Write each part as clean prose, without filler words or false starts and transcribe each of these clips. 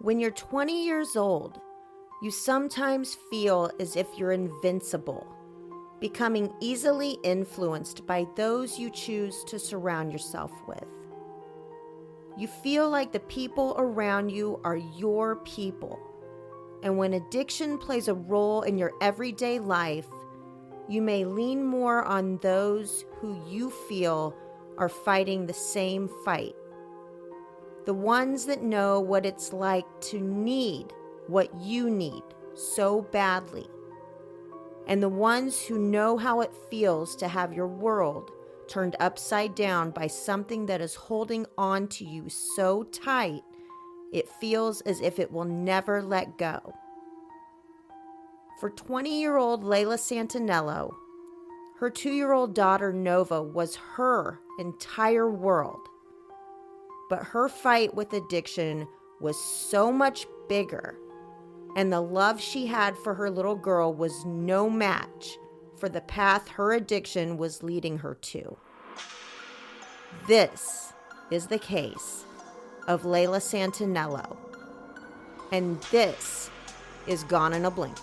When you're 20 years old, you sometimes feel as if you're invincible, becoming easily influenced by those you choose to surround yourself with. You feel like the people around you are your people, and when addiction plays a role in your everyday life, you may lean more on those who you feel are fighting the same fight. The ones that know what it's like to need what you need so badly. And the ones who know how it feels to have your world turned upside down by something that is holding on to you so tight, it feels as if it will never let go. For 20-year-old Layla Santanello, her 2-year-old daughter Nova was her entire world. But her fight with addiction was so much bigger, and the love she had for her little girl was no match for the path her addiction was leading her to. This is the case of Layla Santanello, and this is Gone in a Blink.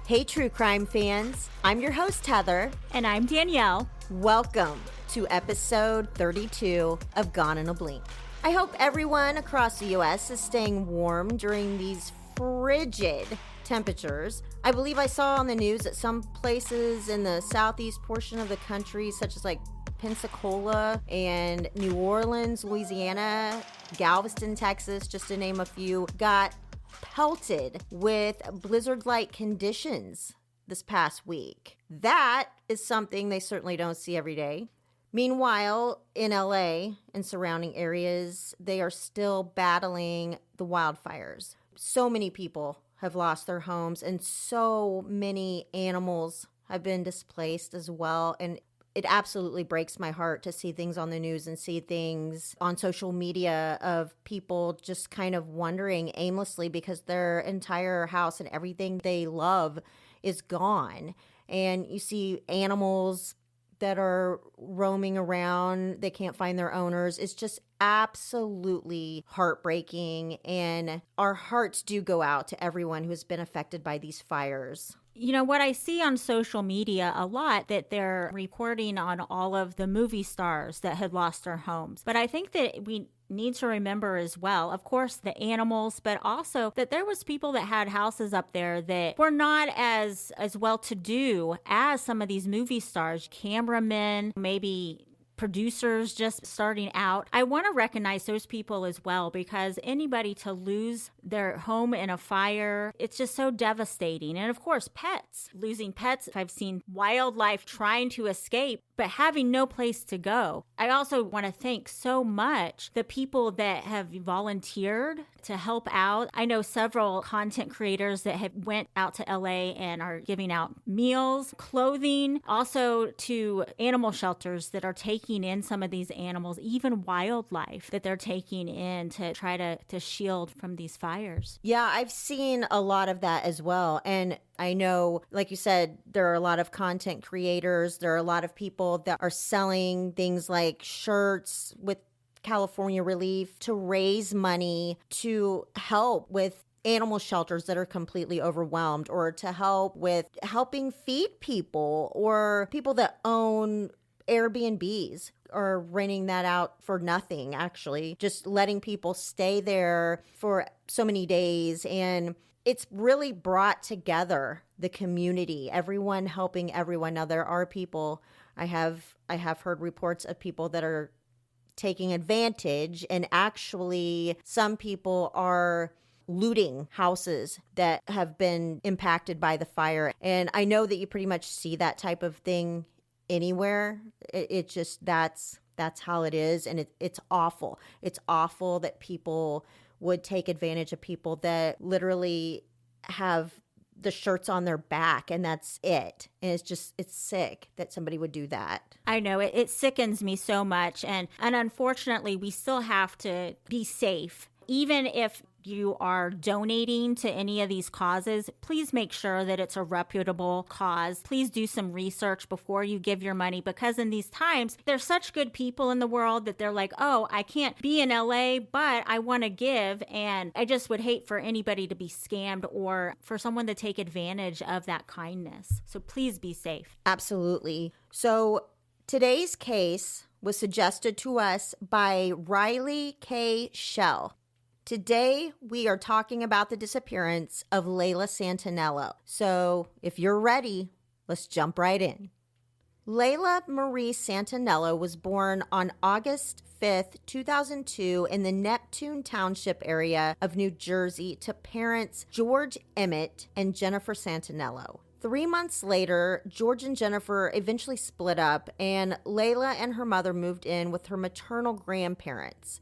Hey, true crime fans. I'm your host, Heather. And I'm Danielle. Welcome to episode 32 of Gone in a Blink. I hope everyone across the U.S. is staying warm during these frigid temperatures. I believe I saw on the news that some places in the southeast portion of the country, such as like Pensacola and New Orleans, Louisiana, Galveston, Texas, just to name a few, got pelted with blizzard-like conditions this past week. That is something they certainly don't see every day. Meanwhile, in LA and surrounding areas, they are still battling the wildfires. So many people have lost their homes and so many animals have been displaced as well. And it absolutely breaks my heart to see things on the news and see things on social media of people just kind of wandering aimlessly because their entire house and everything they love is gone. And you see animals that are roaming around, they can't find their owners. It's just absolutely heartbreaking. And our hearts do go out to everyone who has been affected by these fires. You know, what I see on social media a lot, that they're reporting on all of the movie stars that had lost their homes. But I think that we need to remember as well, of course, the animals, but also that there was people that had houses up there that were not as well-to-do as some of these movie stars, cameramen, maybe producers just starting out. I want to recognize those people as well, because anybody to lose their home in a fire, it's just so devastating. And of course, pets, losing pets. I've seen wildlife trying to escape, but having no place to go. I also want to thank so much the people that have volunteered to help out. I know several content creators that have went out to LA and are giving out meals, clothing, also to animal shelters that are taking in some of these animals, even wildlife that they're taking in to try to shield from these fires. Yeah, I've seen a lot of that as well. And I know, like you said, there are a lot of content creators. There are a lot of people that are selling things like shirts with California Relief to raise money to help with animal shelters that are completely overwhelmed, or to help with helping feed people, or people that own Airbnbs are renting that out for nothing, actually, just letting people stay there for so many days. And it's really brought together the community, everyone helping everyone. Now, there are people, I have heard reports of people that are taking advantage, and actually some people are looting houses that have been impacted by the fire. And I know that you pretty much see that type of thing anywhere. It just, that's how it is. And it's awful. It's awful that people would take advantage of people that literally have the shirts on their back and that's it. And it's sick that somebody would do that. I know it sickens me so much. And unfortunately, we still have to be safe. Even if you are donating to any of these causes, please make sure that it's a reputable cause. Please do some research before you give your money, because in these times, there's such good people in the world that they're like, oh, I can't be in LA, but I want to give. And I just would hate for anybody to be scammed or for someone to take advantage of that kindness. So please be safe. Absolutely. So today's case was suggested to us by Riley K. Shell. Today, we are talking about the disappearance of Layla Santanello. So if you're ready, let's jump right in. Layla Marie Santanello was born on August 5th, 2002 in the Neptune Township area of New Jersey to parents George Emmett and Jennifer Santanello. 3 months later, George and Jennifer eventually split up, and Layla and her mother moved in with her maternal grandparents.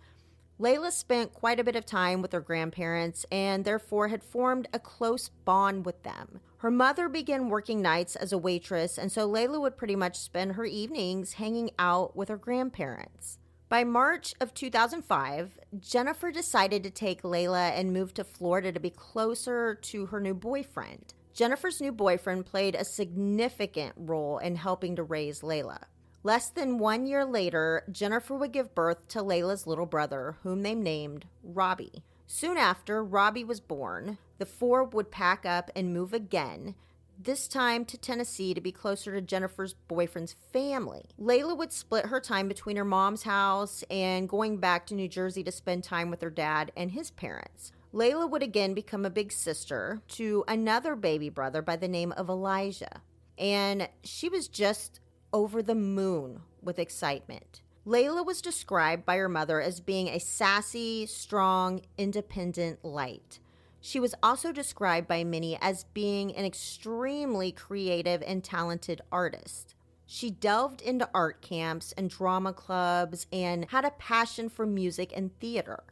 Layla spent quite a bit of time with her grandparents and therefore had formed a close bond with them. Her mother began working nights as a waitress, and so Layla would pretty much spend her evenings hanging out with her grandparents. By March of 2005, Jennifer decided to take Layla and move to Florida to be closer to her new boyfriend. Jennifer's new boyfriend played a significant role in helping to raise Layla. Less than 1 year later, Jennifer would give birth to Layla's little brother, whom they named Robbie. Soon after Robbie was born, the four would pack up and move again, this time to Tennessee to be closer to Jennifer's boyfriend's family. Layla would split her time between her mom's house and going back to New Jersey to spend time with her dad and his parents. Layla would again become a big sister to another baby brother by the name of Elijah, and she was just over the moon with excitement. Layla was described by her mother as being a sassy, strong, independent light. She was also described by many as being an extremely creative and talented artist. She delved into art camps and drama clubs and had a passion for music and theater.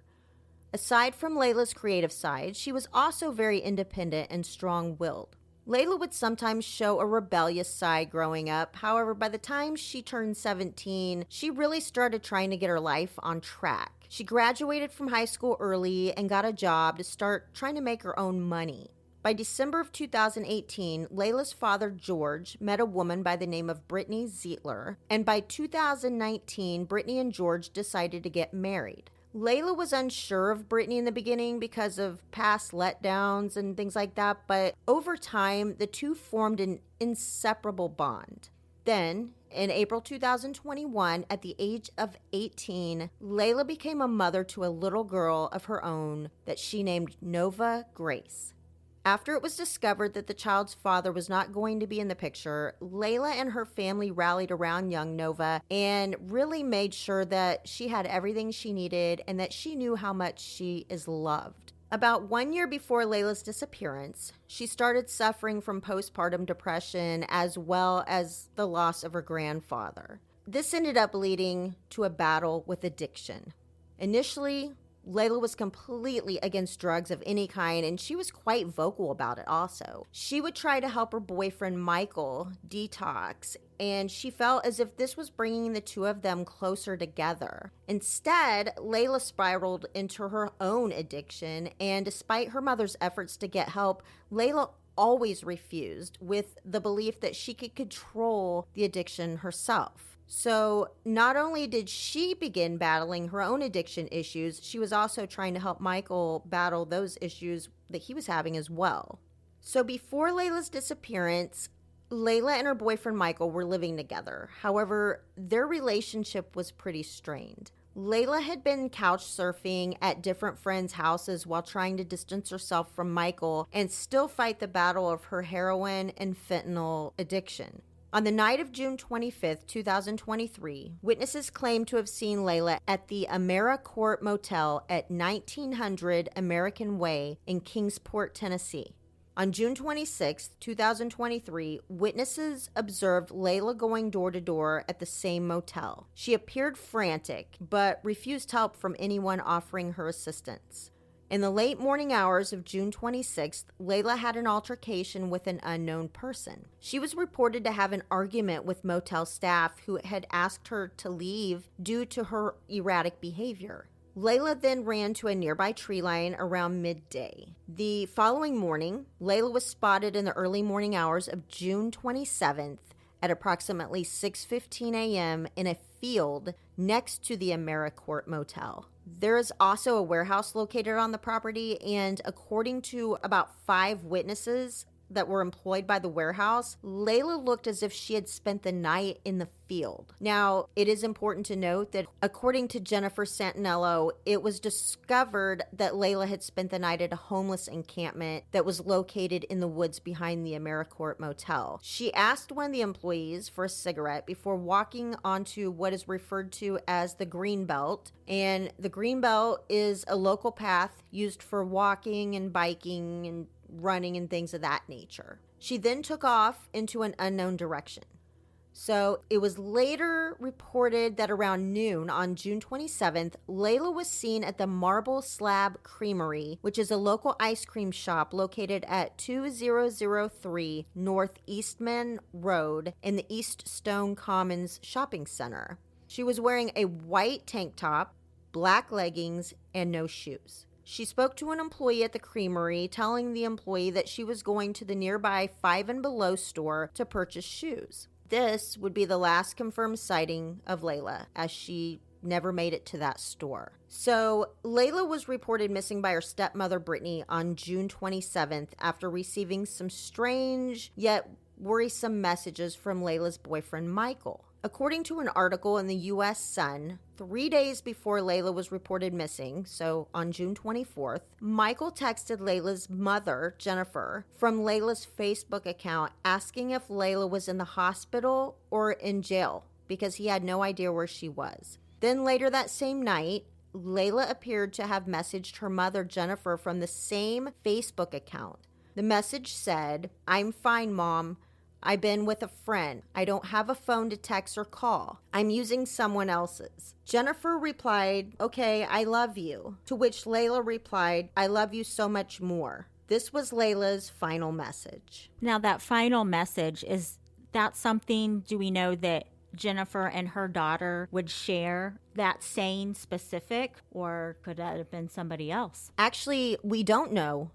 Aside from Layla's creative side, she was also very independent and strong-willed. Layla would sometimes show a rebellious side growing up. However, by the time she turned 17, she really started trying to get her life on track. She graduated from high school early and got a job to start trying to make her own money. By December of 2018, Layla's father, George, met a woman by the name of Brittany Zietler, and by 2019, Brittany and George decided to get married. Layla was unsure of Brittany in the beginning because of past letdowns and things like that, but over time, the two formed an inseparable bond. Then, in April 2021, at the age of 18, Layla became a mother to a little girl of her own that she named Nova Grace. After it was discovered that the child's father was not going to be in the picture, Layla and her family rallied around young Nova and really made sure that she had everything she needed and that she knew how much she is loved. About 1 year before Layla's disappearance, she started suffering from postpartum depression as well as the loss of her grandfather. This ended up leading to a battle with addiction. Initially, Layla was completely against drugs of any kind, and she was quite vocal about it also. She would try to help her boyfriend Michael detox, and she felt as if this was bringing the two of them closer together. Instead, Layla spiraled into her own addiction, and despite her mother's efforts to get help, Layla always refused with the belief that she could control the addiction herself. So not only did she begin battling her own addiction issues, she was also trying to help Michael battle those issues that he was having as well. So before Layla's disappearance, Layla and her boyfriend Michael were living together. However, their relationship was pretty strained. Layla had been couch surfing at different friends' houses while trying to distance herself from Michael and still fight the battle of her heroin and fentanyl addiction. On the night of June 25th, 2023, witnesses claimed to have seen Layla at the AmeriCorp Motel at 1900 American Way in Kingsport, Tennessee. On June 26, 2023, witnesses observed Layla going door to door at the same motel. She appeared frantic, but refused help from anyone offering her assistance. In the late morning hours of June 26th, Layla had an altercation with an unknown person. She was reported to have an argument with motel staff who had asked her to leave due to her erratic behavior. Layla then ran to a nearby tree line around midday. The following morning, Layla was spotted in the early morning hours of June 27th at approximately 6:15 a.m. in a field next to the AmeriCorp Motel. There is also a warehouse located on the property, and according to about 5 witnesses that were employed by the warehouse, Layla looked as if she had spent the night in the field. Now, it is important to note that according to Jennifer Santanello, it was discovered that Layla had spent the night at a homeless encampment that was located in the woods behind the AmeriCorp Motel. She asked one of the employees for a cigarette before walking onto what is referred to as the Green Belt. And the Green Belt is a local path used for walking and biking and running and things of that nature. She then took off into an unknown direction. So it was later reported that around noon on June 27th, Layla was seen at the Marble Slab Creamery, which is a local ice cream shop located at 2003 North Eastman Road in the East Stone Commons Shopping Center. She was wearing a white tank top, black leggings, and no shoes. She spoke to an employee at the creamery, telling the employee that she was going to the nearby Five and Below store to purchase shoes. This would be the last confirmed sighting of Layla, as she never made it to that store. So Layla was reported missing by her stepmother Brittany on June 27th after receiving some strange yet worrisome messages from Layla's boyfriend Michael. According to an article in the U.S. Sun, 3 days before Layla was reported missing, so on June 24th, Michael texted Layla's mother, Jennifer, from Layla's Facebook account asking if Layla was in the hospital or in jail because he had no idea where she was. Then later that same night, Layla appeared to have messaged her mother, Jennifer, from the same Facebook account. The message said, "I'm fine, Mom. I've been with a friend. I don't have a phone to text or call. I'm using someone else's." Jennifer replied, "Okay, I love you." To which Layla replied, "I love you so much more." This was Layla's final message. Now, that final message, is that something, do we know that Jennifer and her daughter would share that saying specific, or could that have been somebody else? Actually, we don't know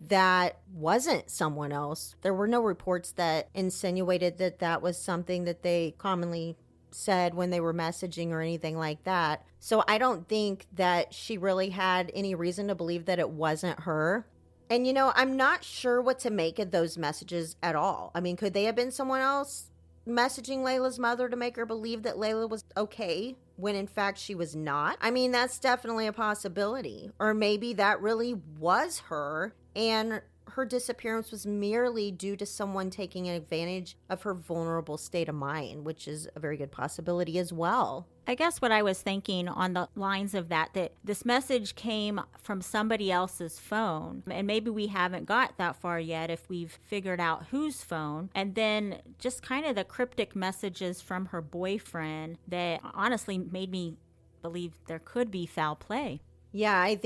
that wasn't someone else. There were no reports that insinuated that that was something that they commonly said when they were messaging or anything like that. So I don't think that she really had any reason to believe that it wasn't her. And, I'm not sure what to make of those messages at all. I mean, could they have been someone else messaging Layla's mother to make her believe that Layla was okay when in fact she was not? I mean, that's definitely a possibility. Or maybe that really was her, and her disappearance was merely due to someone taking advantage of her vulnerable state of mind, which is a very good possibility as well. I guess what I was thinking on the lines of that this message came from somebody else's phone, and maybe we haven't got that far yet if we've figured out whose phone, and then just kind of the cryptic messages from her boyfriend that honestly made me believe there could be foul play. Yeah, I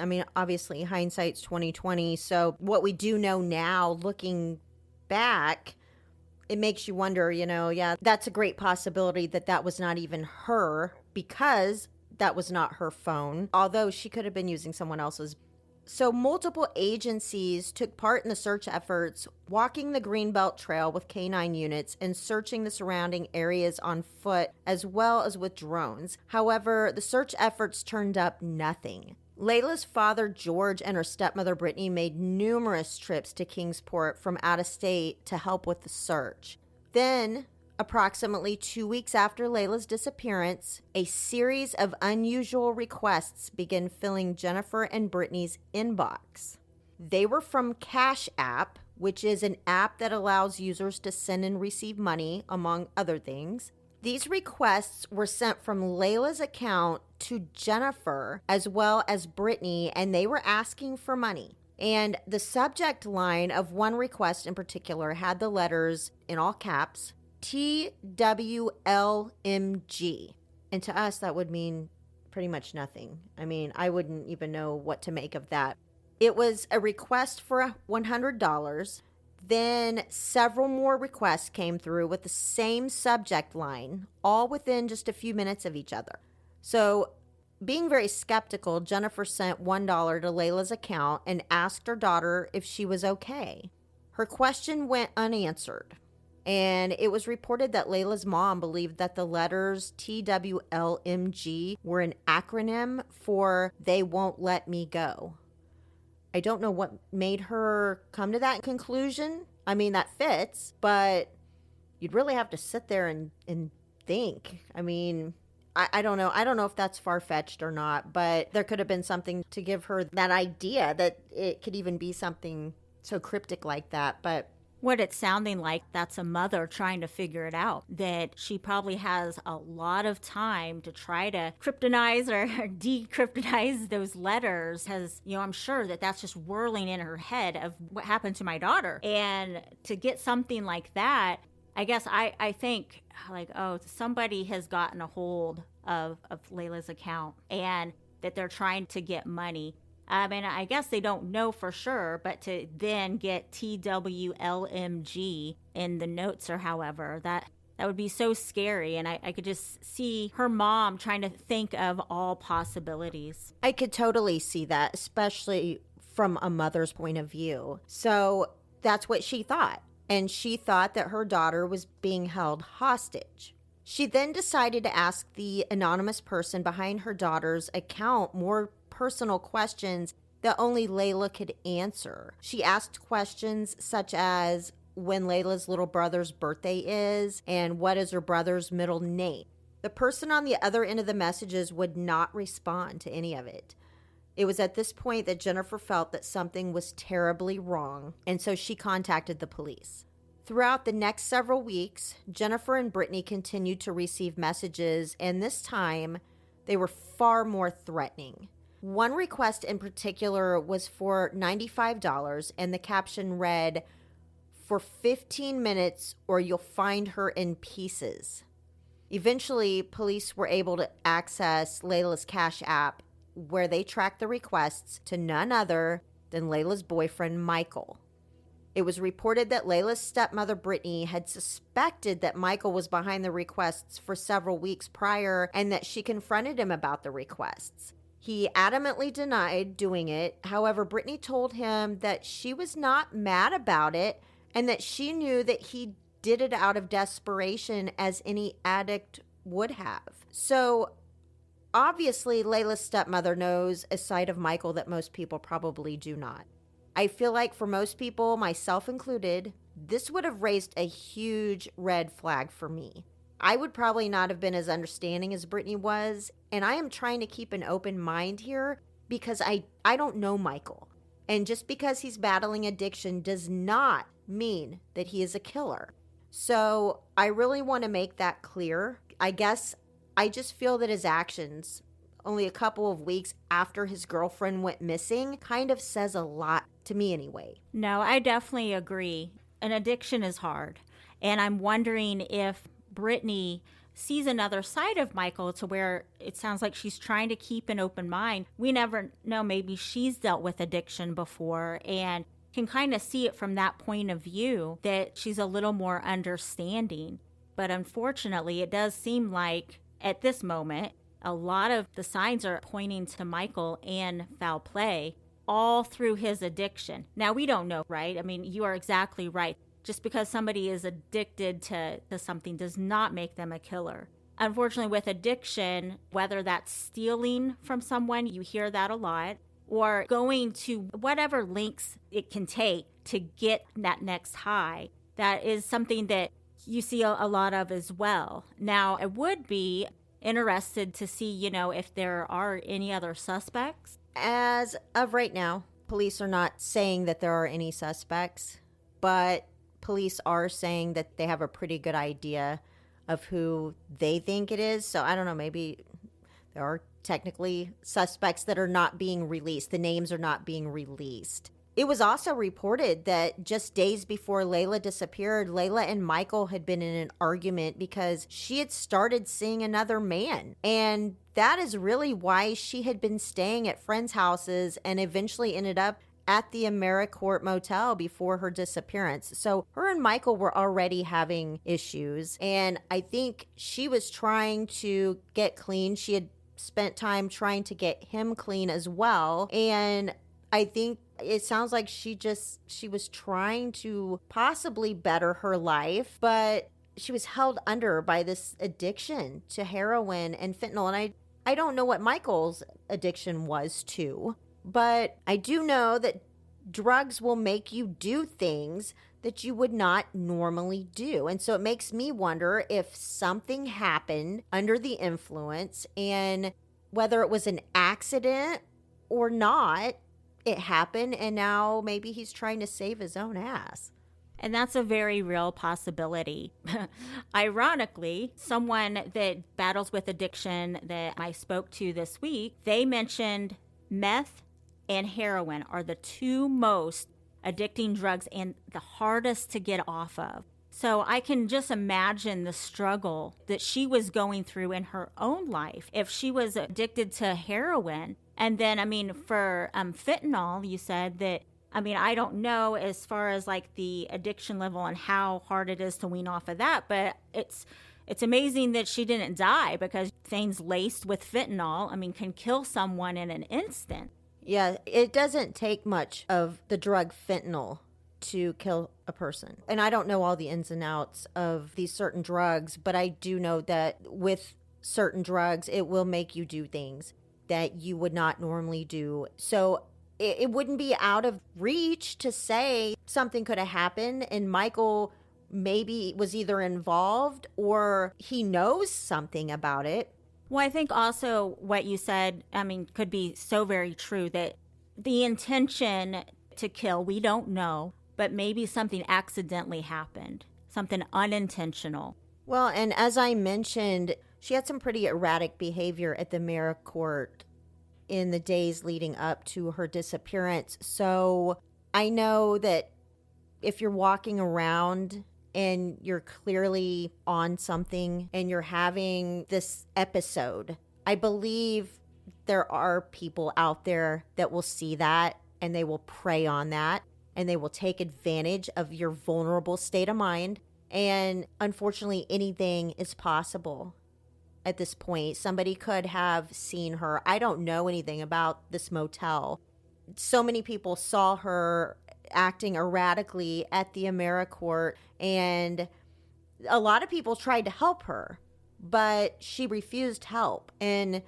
mean, obviously hindsight's 2020. So what we do know now, looking back, it makes you wonder, yeah, that's a great possibility that was not even her, because that was not her phone, although she could have been using someone else's. So multiple agencies took part in the search efforts, walking the Greenbelt Trail with K9 units and searching the surrounding areas on foot as well as with drones. However, the search efforts turned up nothing. Layla's father, George, and her stepmother, Brittany, made numerous trips to Kingsport from out of state to help with the search. Then, approximately 2 weeks after Layla's disappearance, a series of unusual requests began filling Jennifer and Brittany's inbox. They were from Cash App, which is an app that allows users to send and receive money, among other things. These requests were sent from Layla's account to Jennifer as well as Brittany, and they were asking for money. And the subject line of one request in particular had the letters, in all caps, TWLMG. And to us, that would mean pretty much nothing. I mean, I wouldn't even know what to make of that. It was a request for $100. Then several more requests came through with the same subject line, all within just a few minutes of each other. So Being very skeptical, Jennifer sent $1 to Layla's account and asked her daughter if she was okay. Her question went unanswered, and it was reported that Layla's mom believed that the letters TWLMG were an acronym for They Won't Let Me Go. I don't know what made her come to that conclusion. I mean, that fits, but you'd really have to sit there and think. I mean, I don't know. I don't know if that's far-fetched or not, but there could have been something to give her that idea that it could even be something so cryptic like that. But what it's sounding like, that's a mother trying to figure it out, that she probably has a lot of time to try to kryptonize or decryptonize those letters, because, I'm sure that that's just whirling in her head of what happened to my daughter. And to get something like that, I guess I think, like, oh, somebody has gotten a hold of Layla's account and that they're trying to get money. And I guess they don't know for sure, but to then get TWLMG in the notes or however, that would be so scary. And I could just see her mom trying to think of all possibilities. I could totally see that, especially from a mother's point of view. So that's what she thought. And she thought that her daughter was being held hostage. She then decided to ask the anonymous person behind her daughter's account more personal questions that only Layla could answer. She asked questions such as when Layla's little brother's birthday is and what is her brother's middle name. The person on the other end of the messages would not respond to any of it. It was at this point that Jennifer felt that something was terribly wrong, and so she contacted the police. Throughout the next several weeks, Jennifer and Brittany continued to receive messages, and this time they were far more threatening. One request in particular was for $95, and the caption read, "For 15 minutes or you'll find her in pieces." Eventually, police were able to access Layla's Cash App, where they tracked the requests to none other than Layla's boyfriend, Michael. It was reported that Layla's stepmother, Brittany, had suspected that Michael was behind the requests for several weeks prior and that she confronted him about the requests. He adamantly denied doing it. However, Brittany told him that she was not mad about it and that she knew that he did it out of desperation, as any addict would have. So obviously, Layla's stepmother knows a side of Michael that most people probably do not. I feel like for most people, myself included, this would have raised a huge red flag for me. I would probably not have been as understanding as Brittany was, and I am trying to keep an open mind here because I don't know Michael. And just because he's battling addiction does not mean that he is a killer. So I really want to make that clear. I guess I just feel that his actions, only a couple of weeks after his girlfriend went missing, kind of says a lot to me anyway. No, I definitely agree. An addiction is hard. And I'm wondering if Brittany sees another side of Michael to where it sounds like she's trying to keep an open mind. We never know, maybe she's dealt with addiction before and can kind of see it from that point of view, that she's a little more understanding. But unfortunately, it does seem like at this moment, a lot of the signs are pointing to Michael and foul play all through his addiction. Now, we don't know, right? I mean, you are exactly right. Just because somebody is addicted to something does not make them a killer. Unfortunately, with addiction, whether that's stealing from someone, you hear that a lot, or going to whatever lengths it can take to get that next high, that is something that you see a lot of as well. Now, I would be interested to see, if there are any other suspects. As of right now, police are not saying that there are any suspects, but police are saying that they have a pretty good idea of who they think it is. So I don't know, maybe there are technically suspects that are not being released. The names are not being released. It was also reported that just days before Layla disappeared, Layla and Michael had been in an argument because she had started seeing another man. And that is really why she had been staying at friends' houses and eventually ended up at the AmeriCorps Motel before her disappearance. So her and Michael were already having issues. And I think she was trying to get clean. She had spent time trying to get him clean as well. And I think it sounds like she was trying to possibly better her life, but she was held under by this addiction to heroin and fentanyl. And I don't know what Michael's addiction was to, but I do know that drugs will make you do things that you would not normally do. And so it makes me wonder if something happened under the influence, and whether it was an accident or not, it happened, and now maybe he's trying to save his own ass. And that's a very real possibility. Ironically, someone that battles with addiction that I spoke to this week, they mentioned meth and heroin are the two most addicting drugs and the hardest to get off of. So I can just imagine the struggle that she was going through in her own life if she was addicted to heroin. And then, I mean, for fentanyl, you said that, I mean, I don't know as far as like the addiction level and how hard it is to wean off of that, but it's amazing that she didn't die, because things laced with fentanyl, I mean, can kill someone in an instant. Yeah, it doesn't take much of the drug fentanyl to kill a person. And I don't know all the ins and outs of these certain drugs, but I do know that with certain drugs, it will make you do things that you would not normally do. So it wouldn't be out of reach to say something could have happened and Michael maybe was either involved or he knows something about it. Well, I think also what you said, I mean, could be so very true, that the intention to kill, we don't know, but maybe something accidentally happened, something unintentional. Well, and as I mentioned, she had some pretty erratic behavior at the AmeriCorps in the days leading up to her disappearance. So I know that if you're walking around and you're clearly on something and you're having this episode, I believe there are people out there that will see that and they will prey on that and they will take advantage of your vulnerable state of mind. And unfortunately, anything is possible at this point. Somebody could have seen her. I don't know anything about this motel. So many people saw her acting erratically at the AmeriCorps, and a lot of people tried to help her, but she refused help. And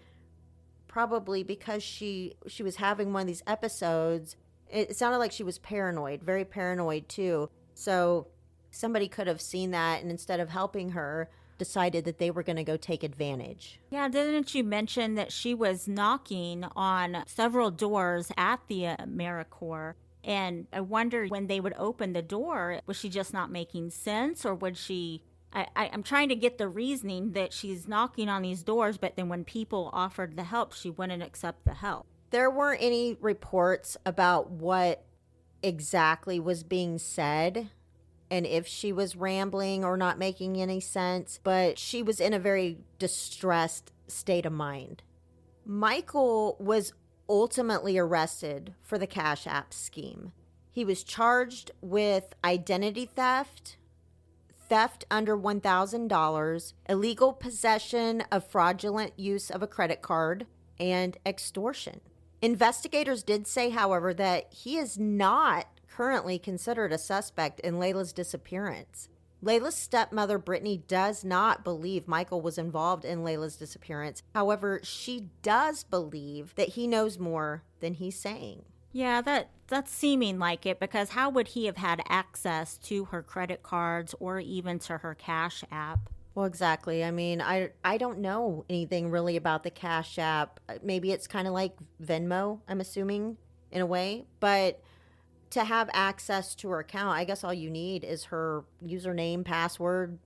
probably because she was having one of these episodes, it sounded like she was paranoid, very paranoid too. So somebody could have seen that, and instead of helping her, decided that they were going to go take advantage. Yeah, didn't you mention that she was knocking on several doors at the AmeriCorps? And I wonder, when they would open the door, was she just not making sense, or would she... I'm trying to get the reasoning that she's knocking on these doors, but then when people offered the help, she wouldn't accept the help. There weren't any reports about what exactly was being said and if she was rambling or not making any sense, but she was in a very distressed state of mind. Michael was ultimately arrested for the Cash App scheme. He was charged with identity theft, theft under $1,000, illegal possession of fraudulent use of a credit card, and extortion. Investigators did say, however, that he is not currently considered a suspect in Layla's disappearance. Layla's stepmother, Brittany, does not believe Michael was involved in Layla's disappearance. However, she does believe that he knows more than he's saying. Yeah, that's seeming like it, because how would he have had access to her credit cards or even to her Cash App? Well, exactly. I mean, I don't know anything really about the Cash App. Maybe it's kind of like Venmo, I'm assuming, in a way. But to have access to her account, I guess all you need is her username, password,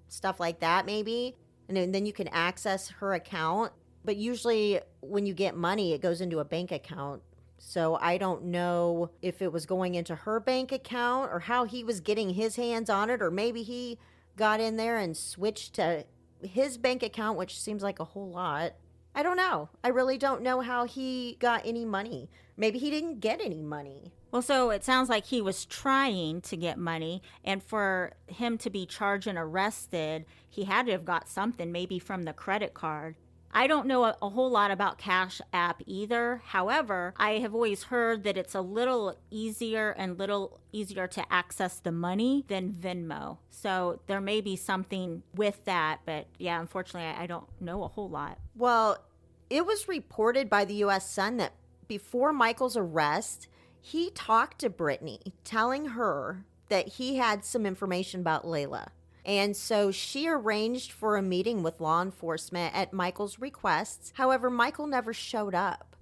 stuff like that maybe. And then you can access her account. But usually when you get money, it goes into a bank account. So I don't know if it was going into her bank account or how he was getting his hands on it, or maybe he got in there and switched to his bank account, which seems like a whole lot. I don't know. I really don't know how he got any money. Maybe he didn't get any money. Well, so it sounds like he was trying to get money, and for him to be charged and arrested, he had to have got something, maybe from the credit card. I don't know a whole lot about Cash App either. However, I have always heard that it's a little easier to access the money than Venmo. So there may be something with that, but yeah, unfortunately, I don't know a whole lot. Well, it was reported by the U.S. Sun that before Michael's arrest, he talked to Brittany, telling her that he had some information about Layla. And so she arranged for a meeting with law enforcement at Michael's requests. However, Michael never showed up.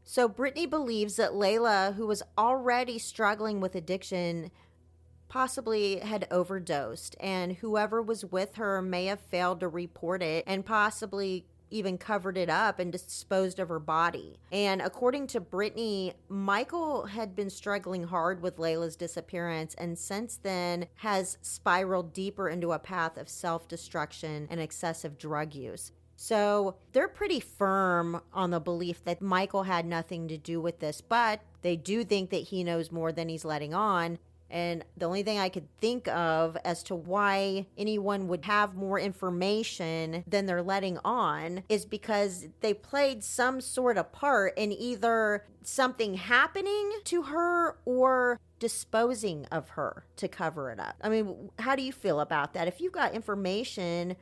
So Brittany believes that Layla, who was already struggling with addiction, possibly had overdosed, and whoever was with her may have failed to report it and possibly even covered it up and disposed of her body. And according to Brittany, Michael had been struggling hard with Layla's disappearance and since then has spiraled deeper into a path of self-destruction and excessive drug use. So they're pretty firm on the belief that Michael had nothing to do with this, but they do think that he knows more than he's letting on. And the only thing I could think of as to why anyone would have more information than they're letting on is because they played some sort of part in either something happening to her or disposing of her to cover it up. I mean, how do you feel about that? If you've got information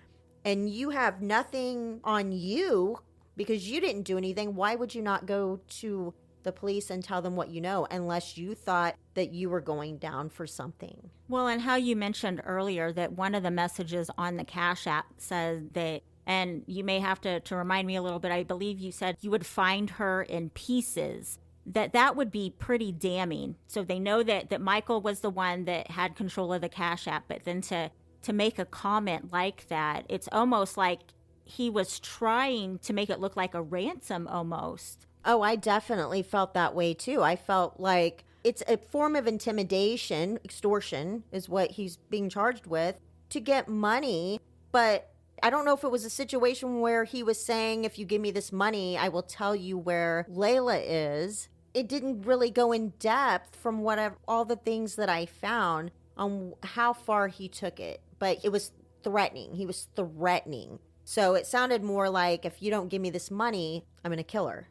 and you have nothing on you because you didn't do anything, why would you not go to the police and tell them what you know unless you thought that you were going down for something? Well, and how you mentioned earlier that one of the messages on the Cash App says that, and you may have to remind me a little bit, I believe you said you would find her in pieces, that would be pretty damning. So they know that Michael was the one that had control of the Cash App, but then to make a comment like that, it's almost like he was trying to make it look like a ransom almost. Oh, I definitely felt that way too. I felt like it's a form of intimidation, extortion is what he's being charged with, to get money. But I don't know if it was a situation where he was saying, if you give me this money, I will tell you where Layla is. It didn't really go in depth from all the things that I found on how far he took it. But it was threatening. He was threatening. So it sounded more like, if you don't give me this money, I'm going to kill her.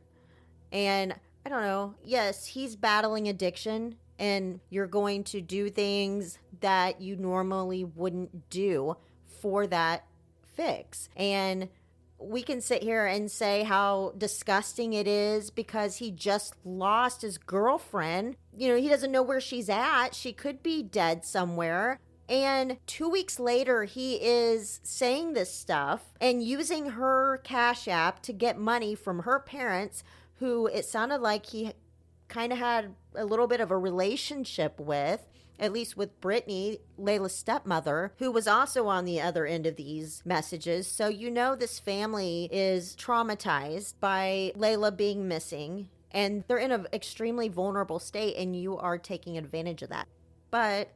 And I don't know, yes, he's battling addiction and you're going to do things that you normally wouldn't do for that fix. And we can sit here and say how disgusting it is because he just lost his girlfriend. You know, he doesn't know where she's at. She could be dead somewhere. And 2 weeks later, he is saying this stuff and using her Cash App to get money from her parents, who it sounded like he kind of had a little bit of a relationship with, at least with Brittany, Layla's stepmother, who was also on the other end of these messages. So you know this family is traumatized by Layla being missing, and they're in an extremely vulnerable state, and you are taking advantage of that. But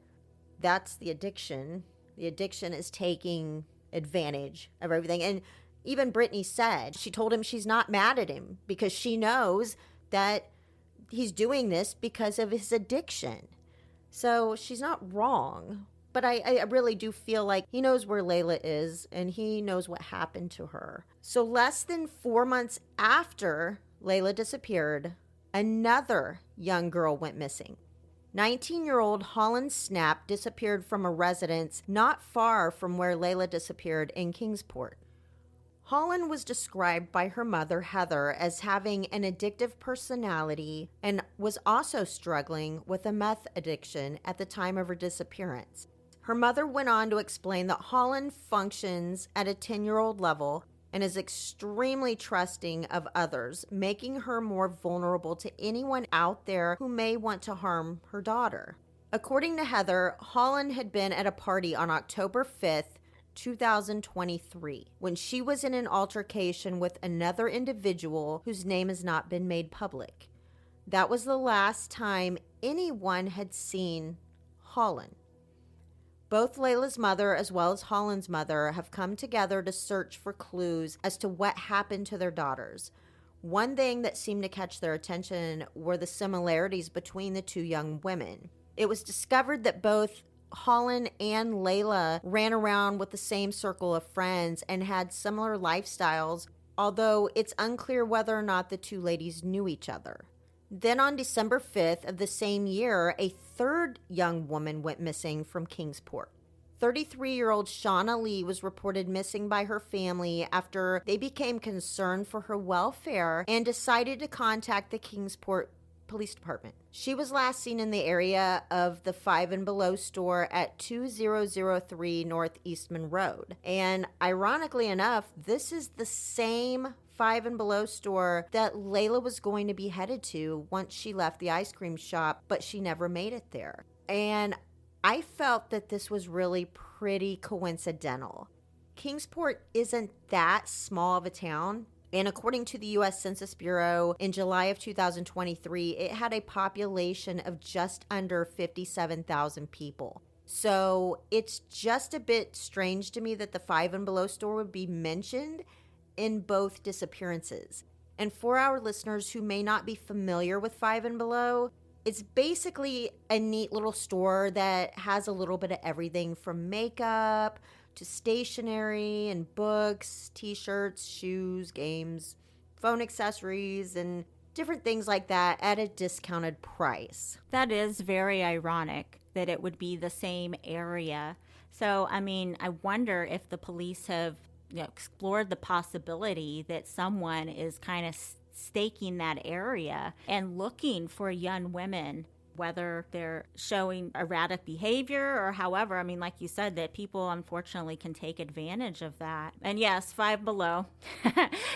that's the addiction. The addiction is taking advantage of everything. And even Brittany said, she told him she's not mad at him because she knows that he's doing this because of his addiction. So she's not wrong. But I really do feel like he knows where Layla is and he knows what happened to her. So less than 4 months after Layla disappeared, another young girl went missing. 19-year-old Holland Snap disappeared from a residence not far from where Layla disappeared in Kingsport. Holland was described by her mother, Heather, as having an addictive personality and was also struggling with a meth addiction at the time of her disappearance. Her mother went on to explain that Holland functions at a 10-year-old level and is extremely trusting of others, making her more vulnerable to anyone out there who may want to harm her daughter. According to Heather, Holland had been at a party on October 5th, 2023, when she was in an altercation with another individual whose name has not been made public. That was the last time anyone had seen Holland. Both Layla's mother as well as Holland's mother have come together to search for clues as to what happened to their daughters. One thing that seemed to catch their attention were the similarities between the two young women. It was discovered that both Holland and Layla ran around with the same circle of friends and had similar lifestyles, although it's unclear whether or not the two ladies knew each other. Then on December 5th of the same year, a third young woman went missing from Kingsport. 33-year-old Shauna Lee was reported missing by her family after they became concerned for her welfare and decided to contact the Kingsport Police Department. She was last seen in the area of the Five and Below store at 2003 North Eastman Road. And ironically enough, this is the same Five and Below store that Layla was going to be headed to once she left the ice cream shop, but she never made it there. And I felt that this was really pretty coincidental. Kingsport isn't that small of a town. And according to the U.S. Census Bureau, in July of 2023, it had a population of just under 57,000 people. So it's just a bit strange to me that the Five and Below store would be mentioned in both disappearances. And for our listeners who may not be familiar with Five and Below, it's basically a neat little store that has a little bit of everything from makeup to stationery and books, t-shirts, shoes, games, phone accessories, and different things like that at a discounted price. That is very ironic that it would be the same area. So, I mean, I wonder if the police have explored the possibility that someone is kind of staking that area and looking for young women, whether they're showing erratic behavior or however. I mean, like you said, that people unfortunately can take advantage of that. And yes, Five Below.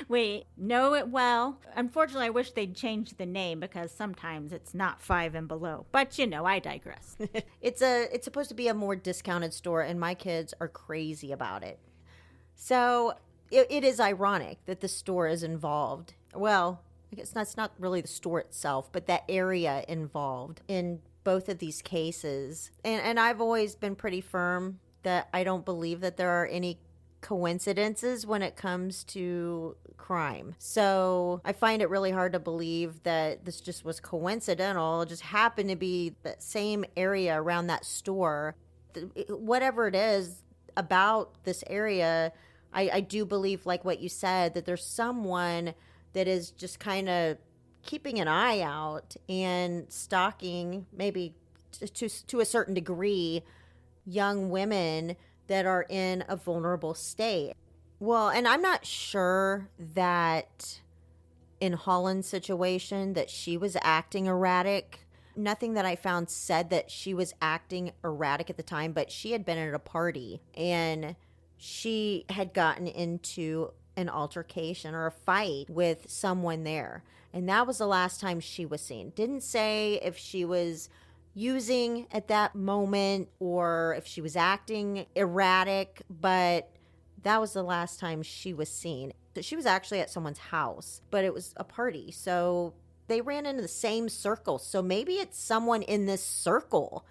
We know it well. Unfortunately, I wish they'd change the name because sometimes it's not Five and Below. But I digress. It's supposed to be a more discounted store, and my kids are crazy about it. So it is ironic that the store is involved. Well, I guess that's not really the store itself, but that area involved in both of these cases. And I've always been pretty firm that I don't believe that there are any coincidences when it comes to crime. So I find it really hard to believe that this just was coincidental. It just happened to be the same area around that store. Whatever it is about this area, I do believe, like what you said, that there's someone that is just kind of keeping an eye out and stalking, maybe to a certain degree, young women that are in a vulnerable state. Well, and I'm not sure that in Holland's situation that she was acting erratic. Nothing that I found said that she was acting erratic at the time, but she had been at a party and she had gotten into an altercation or a fight with someone there. And that was the last time she was seen. Didn't say if she was using at that moment or if she was acting erratic, but that was the last time she was seen. She was actually at someone's house, but it was a party. So they ran into the same circle. So maybe it's someone in this circle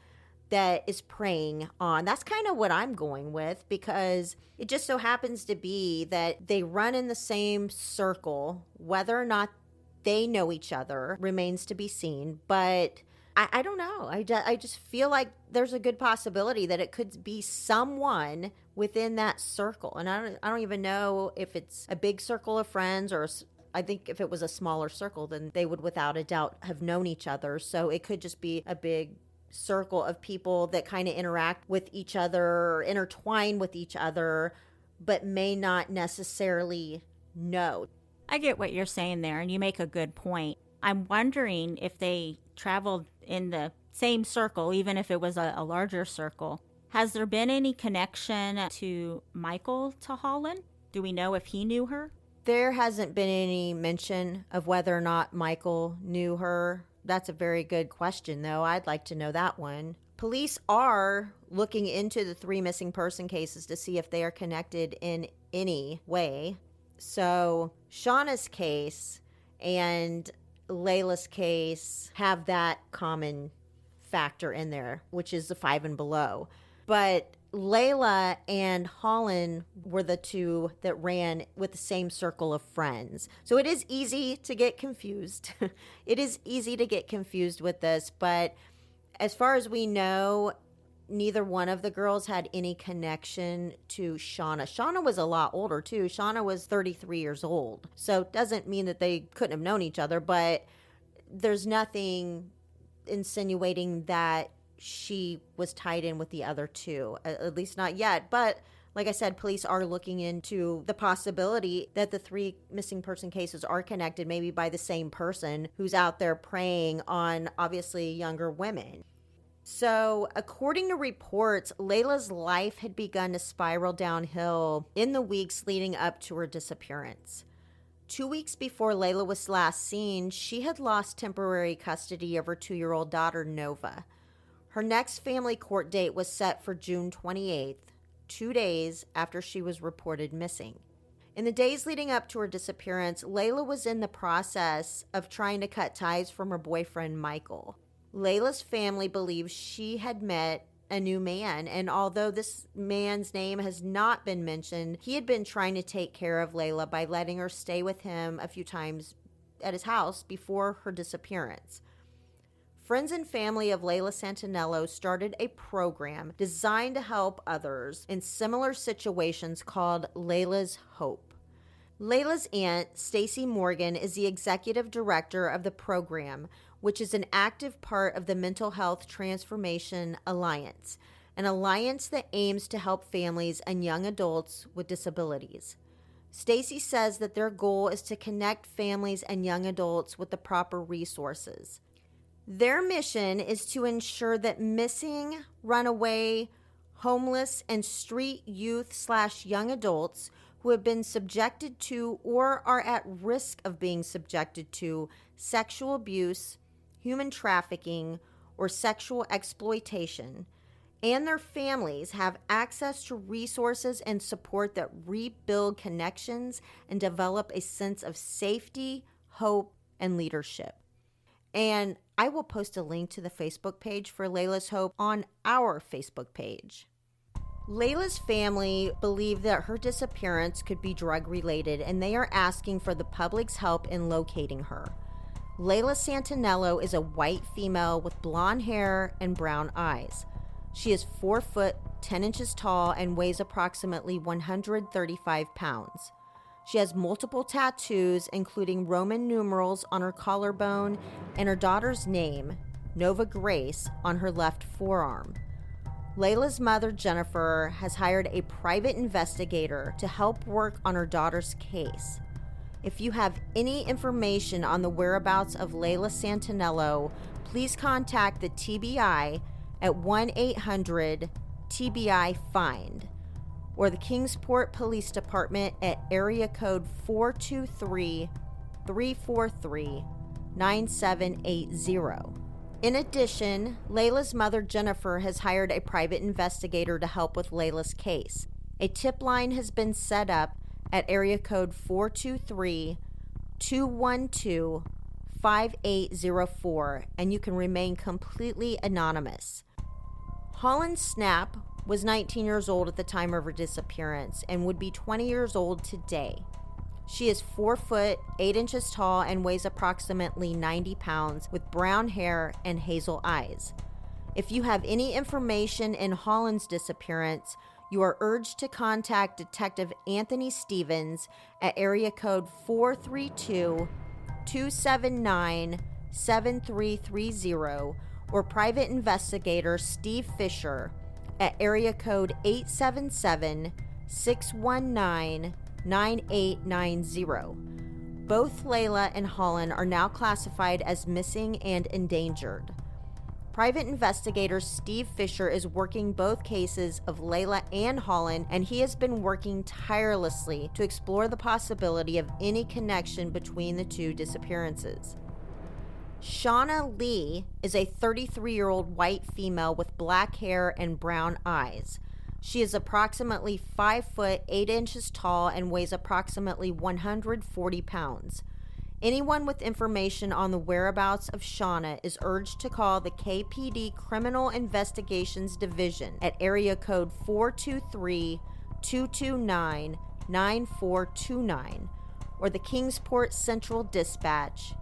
that is preying on. That's kind of what I'm going with, because it just so happens to be that they run in the same circle. Whether or not they know each other remains to be seen. But I don't know. I just feel like there's a good possibility that it could be someone within that circle. And I don't even know if it's a big circle of friends, or I think if it was a smaller circle, then they would without a doubt have known each other. So it could just be a big circle of people that kind of interact with each other or intertwine with each other, but may not necessarily know. I get what you're saying there, and you make a good point. I'm wondering if they traveled in the same circle, even if it was a larger circle. Has there been any connection to Michael to Holland? Do we know if he knew her? There hasn't been any mention of whether or not Michael knew her. That's a very good question, though. I'd like to know that one. Police are looking into the 3 missing person cases to see if they are connected in any way. So Shauna's case and Layla's case have that common factor in there, which is the 5 and below. But Layla and Holland were the 2 that ran with the same circle of friends. So it is easy to get confused. It is easy to get confused with this, but as far as we know, neither one of the girls had any connection to Shauna. Shauna was a lot older too. Shauna was 33 years old. So it doesn't mean that they couldn't have known each other, but there's nothing insinuating that she was tied in with the other two, at least not yet. But like I said, police are looking into the possibility that the 3 missing person cases are connected, maybe by the same person who's out there preying on obviously younger women. So, according to reports, Layla's life had begun to spiral downhill in the weeks leading up to her disappearance. 2 weeks before Layla was last seen, she had lost temporary custody of her 2-year-old daughter, Nova. Her next family court date was set for June 28th, 2 days after she was reported missing. In the days leading up to her disappearance, Layla was in the process of trying to cut ties from her boyfriend, Michael. Layla's family believes she had met a new man, and although this man's name has not been mentioned, he had been trying to take care of Layla by letting her stay with him a few times at his house before her disappearance. Friends and family of Layla Santanello started a program designed to help others in similar situations called Layla's Hope. Layla's aunt, Stacy Morgan, is the executive director of the program, which is an active part of the Mental Health Transformation Alliance, an alliance that aims to help families and young adults with disabilities. Stacy says that their goal is to connect families and young adults with the proper resources. Their mission is to ensure that missing, runaway, homeless, and street youth/young adults who have been subjected to or are at risk of being subjected to sexual abuse, human trafficking, or sexual exploitation, and their families have access to resources and support that rebuild connections and develop a sense of safety, hope, and leadership. And I will post a link to the Facebook page for Layla's Hope on our Facebook page. Layla's family believe that her disappearance could be drug-related, and they are asking for the public's help in locating her. Layla Santanello is a white female with blonde hair and brown eyes. She is 4 foot, 10 inches tall, and weighs approximately 135 pounds. She has multiple tattoos, including Roman numerals on her collarbone and her daughter's name, Nova Grace, on her left forearm. Layla's mother, Jennifer, has hired a private investigator to help work on her daughter's case. If you have any information on the whereabouts of Layla Santanello, please contact the TBI at 1-800-TBI-FIND or the Kingsport Police Department at area code 423-343-9780. In addition, Layla's mother, Jennifer, has hired a private investigator to help with Layla's case. A tip line has been set up at area code 423-212-5804, and you can remain completely anonymous. Holland Snap was 19 years old at the time of her disappearance and would be 20 years old today. She is 4 foot, 8 inches tall, and weighs approximately 90 pounds with brown hair and hazel eyes. If you have any information in Holland's disappearance, you are urged to contact Detective Anthony Stevens at area code 432-279-7330 or private investigator Steve Fisher at area code 877-619-9890. Both Layla and Holland are now classified as missing and endangered. Private investigator Steve Fisher is working both cases of Layla and Holland, and he has been working tirelessly to explore the possibility of any connection between the two disappearances. Shauna Lee is a 33-year-old white female with black hair and brown eyes. She is approximately 5 foot 8 inches tall and weighs approximately 140 pounds. Anyone with information on the whereabouts of Shauna is urged to call the KPD Criminal Investigations Division at area code 423-229-9429 or the Kingsport Central Dispatch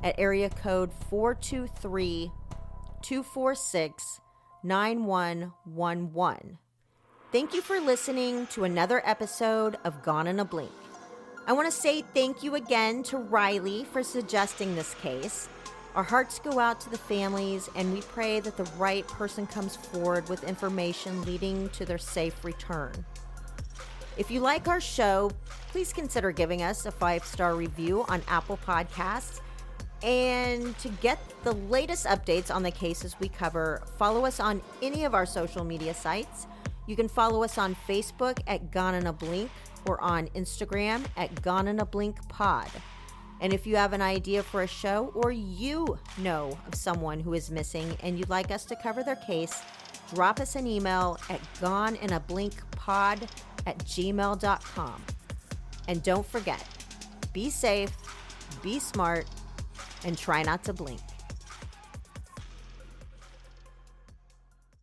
at area code 423-246-9780. 9111. Thank you for listening to another episode of Gone in a Blink. I want to say thank you again to Riley for suggesting this case. Our hearts go out to the families, and we pray that the right person comes forward with information leading to their safe return. If you like our show, please consider giving us a 5-star review on Apple Podcasts. And to get the latest updates on the cases we cover, follow us on any of our social media sites. You can follow us on Facebook at Gone in a Blink or on Instagram at Gone in a Blink Pod. And if you have an idea for a show, or you know of someone who is missing and you'd like us to cover their case, drop us an email at goneinablinkpod@gmail.com. And don't forget, be safe, be smart, and try not to blink.